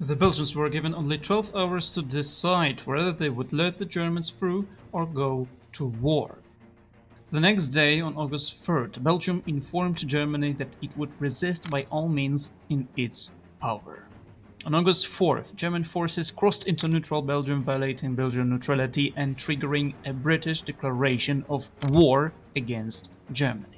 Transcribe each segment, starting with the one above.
The Belgians were given only 12 hours to decide whether they would let the Germans through or go to war. The next day, on August 3rd, Belgium informed Germany that it would resist by all means in its power. On August 4th, German forces crossed into neutral Belgium, violating Belgian neutrality and triggering a British declaration of war against Germany.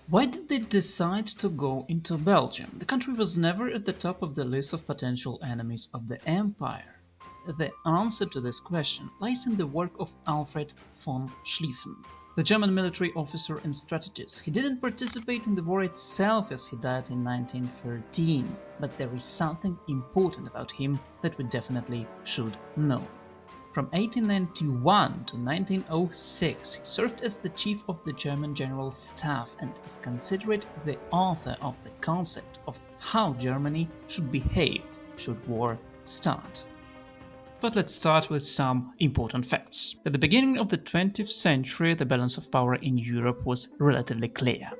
Why did they decide to go into Belgium? The country was never at the top of the list of potential enemies of the Empire. The answer to this question lies in the work of Alfred von Schlieffen, the German military officer and strategist. He didn't participate in the war itself as he died in 1913, but there is something important about him that we definitely should know. From 1891 to 1906, he served as the chief of the German General Staff and is considered the author of the concept of how Germany should behave should war start. But let's start with some important facts. At the beginning of the 20th century, the balance of power in Europe was relatively clear.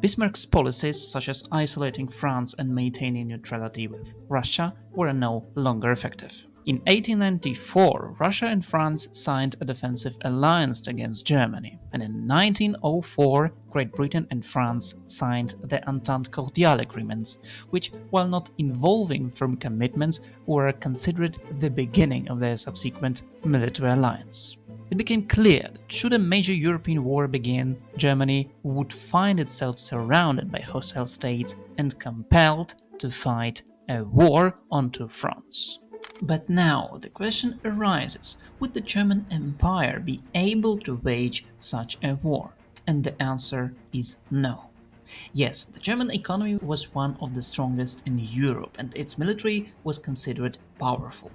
Bismarck's policies, such as isolating France and maintaining neutrality with Russia, were no longer effective. In 1894, Russia and France signed a defensive alliance against Germany, and in 1904, Great Britain and France signed the Entente Cordiale agreements, which, while not involving firm commitments, were considered the beginning of their subsequent military alliance. It became clear that should a major European war begin, Germany would find itself surrounded by hostile states and compelled to fight a war on two fronts. But now the question arises, would the German Empire be able to wage such a war? And the answer is no. Yes, the German economy was one of the strongest in Europe and its military was considered powerful.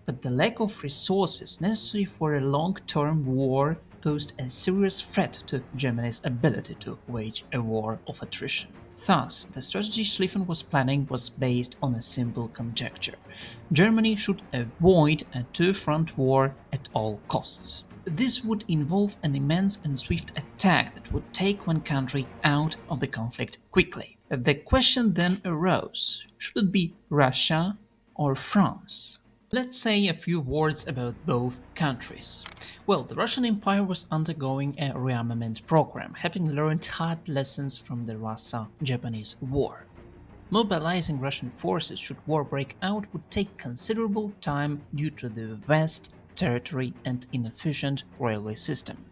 But the lack of resources necessary for a long-term war posed a serious threat to Germany's ability to wage a war of attrition. Thus, the strategy Schlieffen was planning was based on a simple conjecture. Germany should avoid a two-front war at all costs. This would involve an immense and swift attack that would take one country out of the conflict quickly. The question then arose, should it be Russia or France? Let's say a few words about both countries. Well, the Russian Empire was undergoing a rearmament program, having learned hard lessons from the Russo-Japanese War. Mobilizing Russian forces should war break out would take considerable time due to the vast territory and inefficient railway system.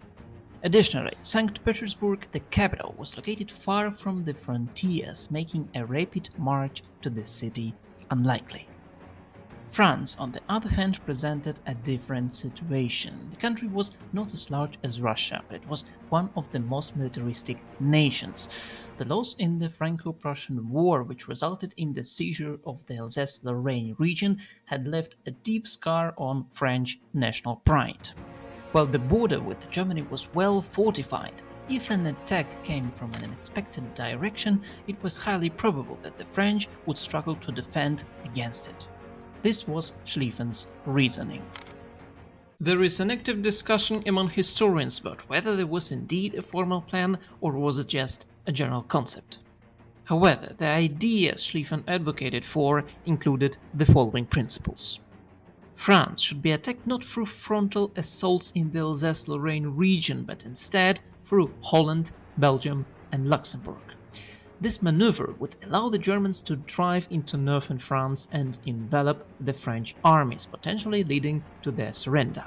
Additionally, St. Petersburg, the capital, was located far from the frontiers, making a rapid march to the city unlikely. France, on the other hand, presented a different situation. The country was not as large as Russia, but it was one of the most militaristic nations. The loss in the Franco-Prussian War, which resulted in the seizure of the Alsace-Lorraine region, had left a deep scar on French national pride. While the border with Germany was well fortified, if an attack came from an unexpected direction, it was highly probable that the French would struggle to defend against it. This was Schlieffen's reasoning. There is an active discussion among historians about whether there was indeed a formal plan or was it just a general concept. However, the ideas Schlieffen advocated for included the following principles. France should be attacked not through frontal assaults in the Alsace-Lorraine region, but instead through Holland, Belgium, and Luxembourg. This maneuver would allow the Germans to drive into northern France and envelop the French armies, potentially leading to their surrender.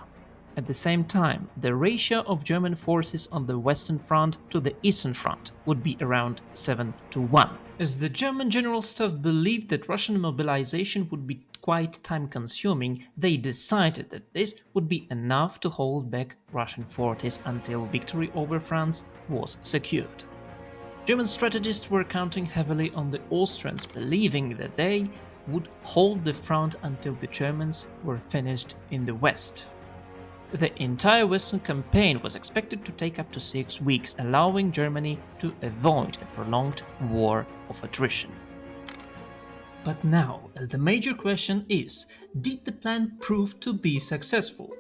At the same time, the ratio of German forces on the Western Front to the Eastern Front would be around 7-1. As the German General Staff believed that Russian mobilization would be quite time-consuming, they decided that this would be enough to hold back Russian forces until victory over France was secured. German strategists were counting heavily on the Austrians, believing that they would hold the front until the Germans were finished in the west. The entire Western campaign was expected to take up to 6 weeks, allowing Germany to avoid a prolonged war of attrition. But now, the major question is, did the plan prove to be successful?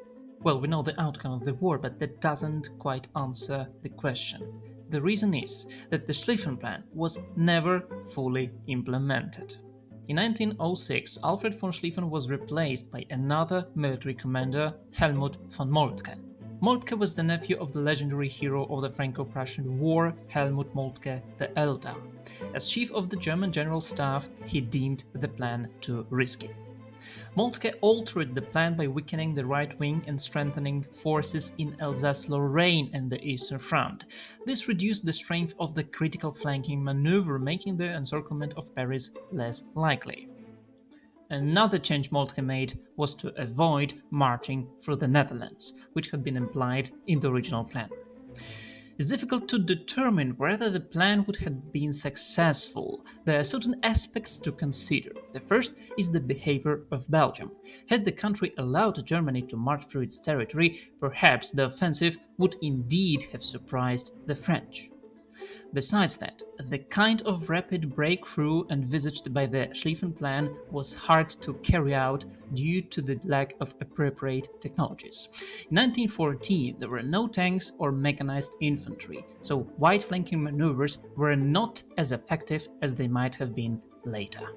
Well, we know the outcome of the war, but that doesn't quite answer the question. The reason is that the Schlieffen Plan was never fully implemented. In 1906, Alfred von Schlieffen was replaced by another military commander, Helmut von Moltke. Moltke was the nephew of the legendary hero of the Franco-Prussian War, Helmut Moltke the Elder. As chief of the German General Staff, he deemed the plan too risky. Moltke altered the plan by weakening the right wing and strengthening forces in Alsace-Lorraine and the Eastern Front. This reduced the strength of the critical flanking maneuver, making the encirclement of Paris less likely. Another change Moltke made was to avoid marching through the Netherlands, which had been implied in the original plan. It's difficult to determine whether the plan would have been successful. There are certain aspects to consider. The first is the behavior of Belgium. Had the country allowed Germany to march through its territory, perhaps the offensive would indeed have surprised the French. Besides that, the kind of rapid breakthrough envisaged by the Schlieffen Plan was hard to carry out due to the lack of appropriate technologies. In 1914, there were no tanks or mechanized infantry, so wide flanking maneuvers were not as effective as they might have been later.